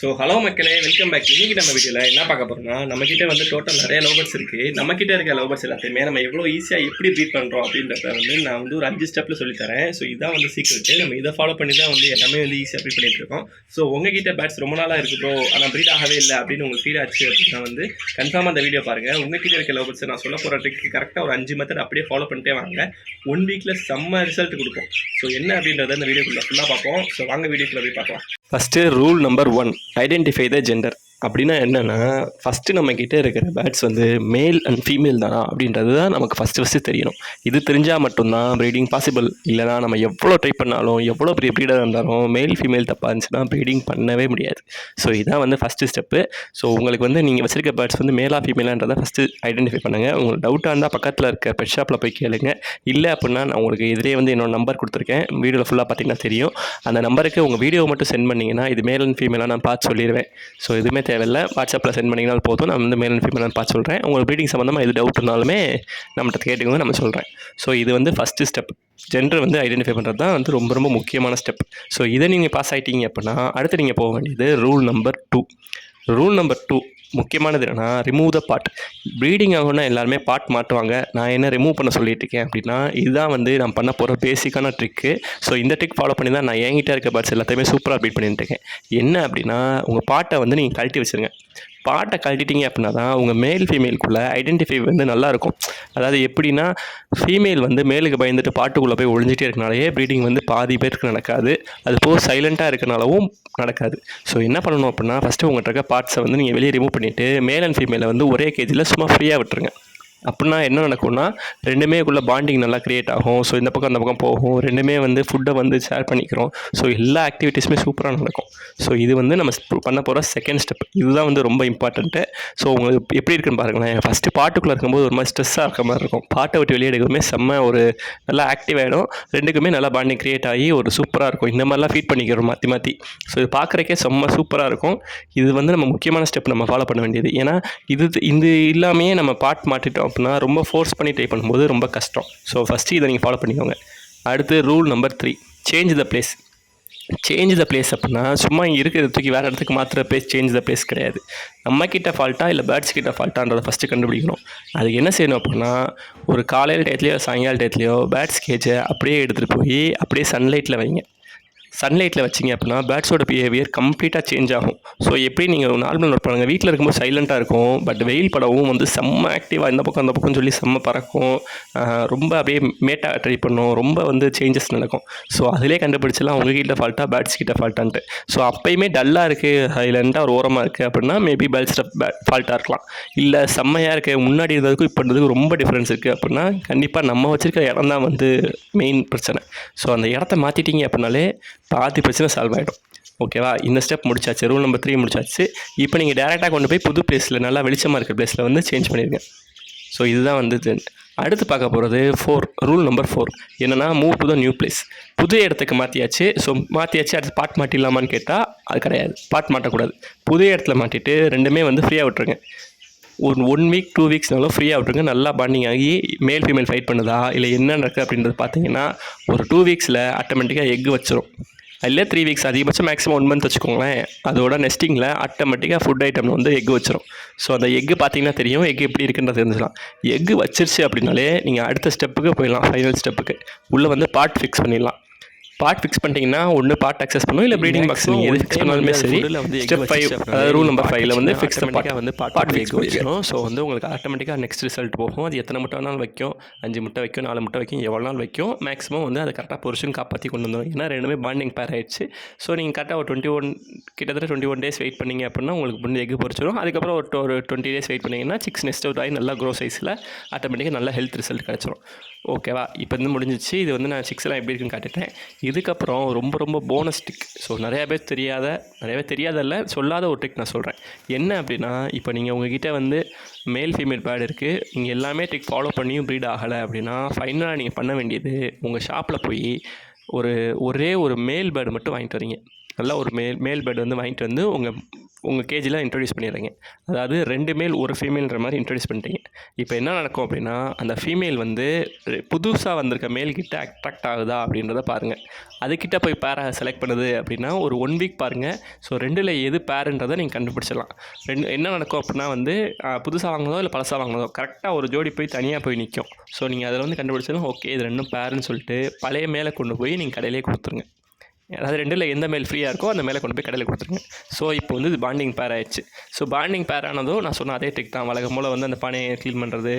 Hello மக்களே, welcome back. இன்னைக்கு நம்ம வீடியோவில் என்ன பார்க்க போகிறோம்னா, நம்மக்கிட்ட வந்து டோட்டல் நிறைய லவ்பர்ட்ஸ் இருக்குது. நம்மக்கிட்ட இருக்க லவ்பர்ட்ஸ் எல்லாத்தையுமே நம்ம எவ்வளோ ஈஸியாக எப்படி ப்ரீட் பண்ணுறோம் அப்படின்றத வந்து நான் வந்து ஒரு 5 ஸ்டெப்பில் சொல்லித்தரேன். இதான் வந்து சீக்ரெட்டு. நம்ம இதை ஃபாலோ பண்ணி தான் வந்து எல்லாமே வந்து ஈஸியாக ப்ரீட் பண்ணிட்டு இருக்கோம். உங்ககிட்ட பேட்ஸ் ரொம்ப நாளாக இருக்குது ப்ரோ, ஆனால் ப்ரீட் ஆகவே இல்லை அப்படின்னு உங்களுக்கு ஃபீல் ஆச்சு அப்படின்னா வந்து கன்ஃபார்மாக அந்த வீடியோ பாருங்கள். உங்ககிட்ட இருக்க லவ்பர்ட்ஸ் நான் சொல்ல போகிற ட்ரிக்கு கரெக்டாக ஒரு 5 மெத்தட் அப்படியே ஃபாலோ பண்ணிட்டே வாங்க. 1 வீக்கில் செம்ம ரிசல்ட் கொடுக்கும். என்ன அப்படின்றத இந்த வீடியோக்குள்ளே ஃபுல்லாக பார்ப்போம். வாங்க வீடியோக்குள்ளே போய் பார்க்கலாம். First rule number 1, identify the gender. அப்படின்னா என்னென்னா, ஃபஸ்ட்டு நம்மக்கிட்ட இருக்கிற பேர்ட்ஸ் வந்து மேல் அண்ட் ஃபீமேல் தானா அப்படின்றது தான் நமக்கு ஃபஸ்ட்டு தெரியணும். இது தெரிஞ்சால் மட்டும்தான் ப்ரீடிங் பாசிபிள். இல்லைனா நம்ம எவ்வளோ ட்ரை பண்ணாலும், எவ்வளோ பெரிய ப்ரீடர் இருந்தாலும் மேல் ஃபீமேல் தப்பாக இருந்துச்சுன்னா ப்ரீடிங் பண்ணவே முடியாது. இதான் வந்து ஃபஸ்ட்டு ஸ்டெப்பு. உங்களுக்கு வந்து நீங்கள் வச்சுருக்க பேர்ட்ஸ் வந்து மேலா ஃபீமேலான்றதை ஃபஸ்ட்டு ஐடென்டிஃபை பண்ணுங்கள். உங்களுக்கு டவுட்டாக இருந்தால் பக்கத்தில் இருக்க பெட் ஷாப்பில் போய் கேளுங்க. இல்லை அப்படின்னா நான் உங்களுக்கு எதிரே வந்து என்னோட நம்பர் கொடுத்துருக்கேன். வீடியோவில் ஃபுல்லாக பார்த்தீங்கன்னா தெரியும். அந்த நம்பருக்கு உங்கள் வீடியோவை மட்டும் சென்ட் பண்ணிங்கன்னா இது மேல் அண்ட் ஃபீமேலாக நான் பார்த்து சொல்லிடுவேன். எதுவுமே தேவையில்லை, வாட்ஸ்அப்பில் சென்ட் பண்ணிங்கன்னா போதும். நான் வந்து மேல் அண்ட் ஃபீமேலாக பார்த்து சொல்கிறேன். உங்களுக்கு ப்ரீடிங் சம்மந்தமாக எது டவுட் இருந்தாலுமே நம்மகிட்ட கேட்டுக்கோங்க, நம்ம சொல்கிறேன். இது வந்து ஃபஸ்ட்டு ஸ்டெப். ஜெண்டர் வந்து ஐடென்டிஃபை பண்ணுறது தான் வந்து ரொம்ப ரொம்ப முக்கியமான ஸ்டெப். இதை நீங்கள் பாஸ் ஆகிட்டீங்க அப்படின்னா அடுத்து நீங்கள் போக வேண்டியது ரூல் நம்பர் 2. ரூல் நம்பர் 2 முக்கியமானது என்னென்னா, ரிமூவ் த பார்ட். ப்ரீடிங் ஆகும்னா எல்லாருமே பார்ட் மாட்டுவாங்க. நான் என்ன ரிமூவ் பண்ண சொல்லிட்டு இருக்கேன் அப்படின்னா, இதுதான் வந்து நான் பண்ண போகிற பேசிக்கான ட்ரிக்கு. இந்த ட்ரிக் ஃபாலோ பண்ணி தான் நான் என்கிட்ட இருக்க பேர்ட்ஸ் எல்லாத்தையுமே சூப்பராக ப்ரீட் பண்ணிட்டு இருக்கேன். என்ன அப்படின்னா, உங்கள் பார்ட்டை வந்து நீங்கள் கழட்டி வச்சுருங்க. பார்ட்டை கழட்டிட்டீங்க அப்படின்னா தான் உங்கள் மேல் ஃபீமேலுக்குள்ளே ஐடென்டிஃபை வந்து நல்லாயிருக்கும். அதாவது எப்படின்னா, ஃபீமேல் வந்து மேலுக்கு பயந்துட்டு பாட்டுக்குள்ளே போய் ஒழிஞ்சிட்டே இருக்கனாலேயே ப்ரீடிங் வந்து பாதி பேருக்கு நடக்காது. அது போக சைலண்ட்டாக இருக்கனாலவும் நடக்காது. என்ன பண்ணணும் அப்படின்னா, ஃபஸ்ட்டு உங்கள்கிட்ட இருக்க பார்ட்ஸை வந்து நீங்கள் வெளியே ரிமூவ் பண்ணிவிட்டு மேல் அண்ட் ஃபீமேலை வந்து ஒரே கேஜில் சும்மா ஃப்ரீயாக விட்டுருங்க. அப்படின்னா என்ன நடக்கும்னா, ரெண்டுமேக்குள்ளே பாண்டிங் நல்லா க்ரியேட் ஆகும். இந்த பக்கம் அந்த பக்கம் போகும். ரெண்டுமே வந்து ஃபுட்டை வந்து ஷேர் பண்ணிக்கிறோம். எல்லா ஆக்டிவிட்டீஸுமே சூப்பராக நடக்கும். இது வந்து நம்ம பண்ண போகிற செகண்ட் ஸ்டெப். இதுதான் வந்து ரொம்ப இம்பார்ட்டண்ட்டு. உங்களுக்கு எப்படி இருக்குன்னு பாருங்களேன். ஃபஸ்ட்டு பாட்டுக்குள்ளே இருக்கும்போது ஒரு மாதிரி ஸ்ட்ரெஸ்ஸாக இருக்க மாதிரி இருக்கும். பாட்டை விட்டு வெளியே எடுக்கிறதுமே செம்ம ஒரு நல்லா ஆக்டிவ் ஆகிடும். ரெண்டுக்குமே நல்லா பாண்டிங் க்ரியேட் ஆகி ஒரு சூப்பராக இருக்கும். இந்த மாதிரிலாம் ஃபீட் பண்ணிக்கிறோம் மாற்றி மாற்றி. இது பார்க்குறக்கே செம்ம சூப்பராக இருக்கும். இது வந்து நம்ம முக்கியமான ஸ்டெப் நம்ம ஃபாலோ பண்ண வேண்டியது. ஏன்னா இது இல்லாமையே நம்ம பாட் மாட்டிட்டோம் அப்படின்னா ரொம்ப ஃபோர்ஸ் பண்ணி ட்ரை பண்ணும்போது ரொம்ப கஷ்டம். ஃபஸ்ட்டு இதை நீங்கள் ஃபாலோ பண்ணிக்கோங்க. அடுத்து rule number 3, change the place. Change the place அப்படின்னா சும்மா இங்கே இருக்கிறத தூக்கி வேறு இடத்துக்கு மாற்றுற பிளேஸ் சேஞ்ச் த பிளேஸ் கிடையாது. நம்மக்கிட்ட ஃபால்ட்டா இல்லை பேர்ட்ஸ் கிட்ட ஃபால்ட்டான்றதை ஃபஸ்ட்டு கண்டுபிடிக்கணும். அதுக்கு என்ன செய்யணும் அப்படின்னா, ஒரு காலையில் டயத்துலையோ சாயங்கால டயத்துலையோ பேர்ட்ஸ் கேஜை அப்படியே எடுத்துகிட்டு போய் அப்படியே சன்லைட்டில் வைங்க. சன்லைட்டில் வச்சிங்க அப்படின்னா பேர்ட்ஸோட பிஹேவியர் கம்ப்ளீட்டாக சேஞ்ச் ஆகும். எப்படி நீங்கள் நார்மல் நோட் பண்ணுங்கள். வீட்டில் இருக்கும்போது சைலண்ட்டாக இருக்கும். பட் வெயில் படவும் வந்து செம்ம ஆக்டிவாக இந்த பக்கம் அந்த பக்கம் சொல்லி செம்ம பறக்கும். ரொம்ப அப்படியே மேட்டாக ட்ரை பண்ணும். ரொம்ப வந்து சேஞ்சஸ் நடக்கும். அதிலே கண்டுபிடிச்சலாம் உங்ககிட்ட ஃபால்ட்டாக பேர்ட்ஸ் கிட்ட ஃபால்ட்டான்ட்டு. அப்போயுமே டல்லாக இருக்குது, சைலண்ட்டாக ஒரு ஓரமாக இருக்குது அப்படின்னா மேபி பேர்ட்ஸில் ஃபால்ட்டாக இருக்கலாம். இல்லை செம்மையாக இருக்குது, முன்னாடி இருந்ததுக்கும் இப்போ இருந்ததுக்கும் ரொம்ப டிஃப்ரென்ஸ் இருக்குது அப்படின்னா கண்டிப்பாக நம்ம வச்சுருக்க இடம் தான் வந்து மெயின் பிரச்சனை. அந்த இடத்த மாற்றிட்டீங்க அப்படின்னாலே பாதி பிரச்சனை சால்வ் ஆகிடும். ஓகேவா? இந்த ஸ்டெப் முடிச்சாச்சு. ரூல் நம்பர் 3 முடிச்சாச்சு. இப்போ நீங்கள் டேரெக்டாக கொண்டு போய் புது பிளேஸில் நல்லா வெளிச்சமாக இருக்கிற பிளேஸில் வந்து சேஞ்ச் பண்ணிடுங்க. இதுதான் வந்து அடுத்து பார்க்க போகிறது ரூல் நம்பர் 4 என்னென்னா, move to the new place. புது இடத்துக்கு மாற்றியாச்சு. மாற்றியாச்சு, அடுத்து பாட் மாட்டிடலாமான்னு கேட்டால் அது கிடையாது. பாட் மாட்டக்கூடாது. புது இடத்துல மாட்டிட்டு ரெண்டுமே வந்து ஃப்ரீயாக விட்டுருங்க. ஒரு 1 வீக் 2 வீக்ஸ்னாலும் ஃப்ரீயாக விட்டுருங்க. நல்லா பாண்டிங் ஆகி மேல் ஃபீமேல் ஃபைட் பண்ணுதா இல்லை என்ன நடக்குது அப்படின்றது பார்த்தீங்கன்னா ஒரு 2 வீக்ஸில் ஆட்டோமேட்டிக்காக எக் வச்சிரும். இல்லை 3 வீக்ஸ், அதிகபட்சம் மேக்ஸிமம் 1 மந்த் வச்சுக்கோங்களேன். அதோட நெஸ்டிங்கில் ஆட்டோமேட்டிக்காக ஃபுட் ஐட்டம் வந்து எக் வச்சிரும். அந்த எக்கு பார்த்தீங்கன்னா தெரியும், எக் எப்படி இருக்குன்றது தெரிஞ்சுக்கலாம். எக்கு வச்சிருச்சு அப்படின்னாலே நீங்கள் அடுத்த ஸ்டெப்புக்கு போயிடலாம். ஃபைனல் ஸ்டெப்புக்கு உள்ளே வந்து பார்ட் ஃபிக்ஸ் பண்ணிடலாம். பார்ட் ஃபிக்ஸ் பண்ணிட்டீங்கன்னா ஒன்று பார்ட் அக்சஸ் பண்ணும், இல்லை ப்ரீடிங் பாக்ஸ் நீங்கள் எது ஃபிக்ஸ் பண்ணாலுமே சரி. ஸ்டெப் 5 அதாவது ரூல் நம்பர் 5 வந்து ஃபிக்ஸ் பார்ட் வந்து பார்ட் ஃபிக்ஸ் வச்சிடும். வந்து உங்களுக்கு ஆட்டோமேட்டிக்காக நெக்ஸ்ட் ரிசல்ட் போகும். அது எத்தனை முட்டை வேணாலும் வைக்கும். 5 முட்டை வைக்கும், 4 முட்டை வைக்கும், எவ்வளோ நாள் வைக்கும். மேக்ஸிமம் வந்து அதை கரெக்டாக பொரிச்சுன்னு காப்பாற்றி கொண்டு வந்துடும். ஏன்னா ரெண்டுமே பாண்டிங் பேர் ஆயிடுச்சு. நீங்கள் கரெக்டாக ஒரு கிட்டத்தட்ட 21 டேஸ் வெயிட் பண்ணிங்க அப்படின்னா உங்களுக்கு முன்னே எக் பொரிச்சிடும். அதுக்கப்புறம் ஒரு 20 டேஸ் வெயிட் பண்ணிங்கன்னா சிக்ஸ் நெஸ்ட் அவுட் ஆகி நல்லா க்ரோ சைஸில் ஆட்டோமேட்டிக்காக நல்ல ஹெல்த் ரிசல்ட் கிடச்சிரும். ஓகேவா? இப்போ வந்து முடிஞ்சிச்சு. இது வந்து நான் 6 எப்படி இருக்குன்னு காட்டிட்டேன். இதுக்கப்புறம் ரொம்ப ரொம்ப போனஸ் ட்ரிக். நிறைய பேர் தெரியாதல்ல சொல்லாத ஒரு ட்ரிக் நான் சொல்கிறேன். என்ன அப்படின்னா, இப்போ நீங்கள் உங்ககிட்ட வந்து மேல் ஃபீமேல் பேர்டு இருக்குது. நீங்கள் எல்லாமே ட்ரிக் ஃபாலோ பண்ணியும் ப்ரீட் ஆகலை அப்படின்னா ஃபைனலாக நீங்கள் பண்ண வேண்டியது, உங்கள் ஷாப்பில் போய் ஒரே ஒரு மேல் பேர்டு மட்டும் வாங்கிட்டு வரீங்க. நல்லா ஒரு மேல் பேர்டு வந்து வாங்கிட்டு வந்து உங்கள் உங்கள் கேஜில் இன்ட்ரடியூஸ் பண்ணிடுறீங்க. அதாவது 2 மேல் 1 ஃபீமேல்ன்ற மாதிரி இன்ட்ரடியூஸ் பண்ணிட்டீங்க. இப்போ என்ன நடக்கும் அப்படின்னா, அந்த ஃபீமேல் வந்து புதுசாக வந்திருக்க மேல் கிட்ட அட்ராக்ட் ஆகுதா அப்படின்றத பாருங்கள். அதுக்கிட்ட போய் பேரை செலக்ட் பண்ணுது அப்படின்னா ஒரு 1 வீக் பாருங்கள். ஸோ 2ல் எது பேருன்றதை நீங்கள் கண்டுபிடிச்சிடலாம். என்ன நடக்கும் அப்படின்னா வந்து புதுசாக வாங்கினதோ இல்லை பழசாக வாங்கினதோ கரெக்டாக ஒரு ஜோடி போய் தனியாக போய் நிற்கும். ஸோ நீங்கள் அதில் வந்து கண்டுபிடிச்சதும் ஓகே இது 2ம் பேருன்னு சொல்லிட்டு பழைய மேலே கொண்டு போய் நீங்கள் கடையிலே கொடுத்துருங்க. அதாவது 2ல் எந்த மேல் ஃப்ரீயாக இருக்கோ அந்த மேலே கொண்டு போய் கடையில் கொடுத்துருங்க. ஸோ இப்போ வந்து இது பாண்டிங் பேர் ஆயிடுச்சு. ஸோ பாண்டிங் பேர் ஆனதும் நான் சொன்ன அதே டெக் தான். வழக்கம் போல் வந்து அந்த பானையை க்ளீன் பண்ணுறது,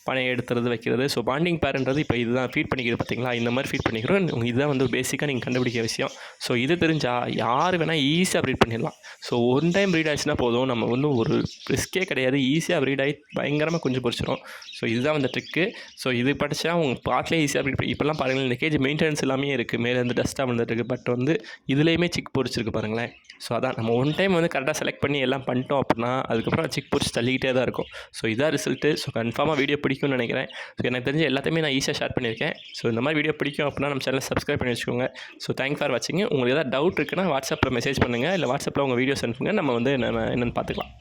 பானையை எடுத்துறது, வைக்கிறது. ஸோ பாண்டிங் பேருன்றது இப்போ இதுதான் ஃபீட் பண்ணிக்கிறது பார்த்தீங்களா, இந்த மாதிரி ஃபீட் பண்ணிக்கிறோம். இதுதான் வந்து பேசிக்காக நீங்கள் கண்டுபிடிக்க விஷயம். ஸோ இது தெரிஞ்சால் யார் வேணால் ஈஸியாக ப்ரீட் பண்ணிடலாம். ஸோ 1 டைம் ப்ரீட் ஆச்சுன்னா போதும், நம்ம வந்து ஒரு ரிஸ்க்கே கிடையாது, ஈஸியாக ப்ரீட் ஆகி பயங்கரமாக குஞ்சு பொரிச்சிடும். ஸோ இதுதான் வந்து ட்ரிக்கு. ஸோ இது படித்தா உங்கள் பாட்டிலே ஈஸியாக ப்ரீட் பண்ணி இப்போல்லாம் பாருங்கள் இந்த கேஜ் மெயின்டெனன்ஸ் எல்லாமே இருக்குது, மேலே வந்து டஸ்ட்டாக வந்துட்டுருக்கு. பட் வந்து இதுலேயுமே சிக் பொரிச்சிருக்கு பாருங்களேன். ஸோ அதான் நம்ம 1 டைம் வந்து கரெக்டாக செலக்ட் பண்ணி எல்லாம் பண்ணிட்டோம் அப்படின்னா அதுக்கப்புறம் சிக் பொரிச்சு தள்ளிக்கிட்டே தான் இருக்கும். ஸோ இதான் ரிசல்ட்டு. ஸோ கன்ஃபார்மாக வீடியோ பிடிக்கும்னு நினைக்கிறேன். ஸோ எனக்கு தெரிஞ்ச எல்லாத்தையுமே நான் ஈஸியாக ஷேர் பண்ணியிருக்கேன். ஸோ இந்த மாதிரி வீடியோ பிடிக்கும் அப்படின்னா நம்ம சேனலை சப்ஸ்கிரைப் பண்ணி வச்சுக்கோங்க. ஸோ தேங்க்ஸ் ஃபார் வாட்சிங். உங்களுக்கு ஏதாவது டவுட் இருக்குன்னா வாட்ஸ்அப்பில் மெசேஜ் பண்ணுங்கள், இல்லை வாட்ஸ்அப்பில் உங்கள் வீடியோஸ் அனுப்புங்க, நம்ம வந்து என்னென்னு பார்த்துக்கலாம்.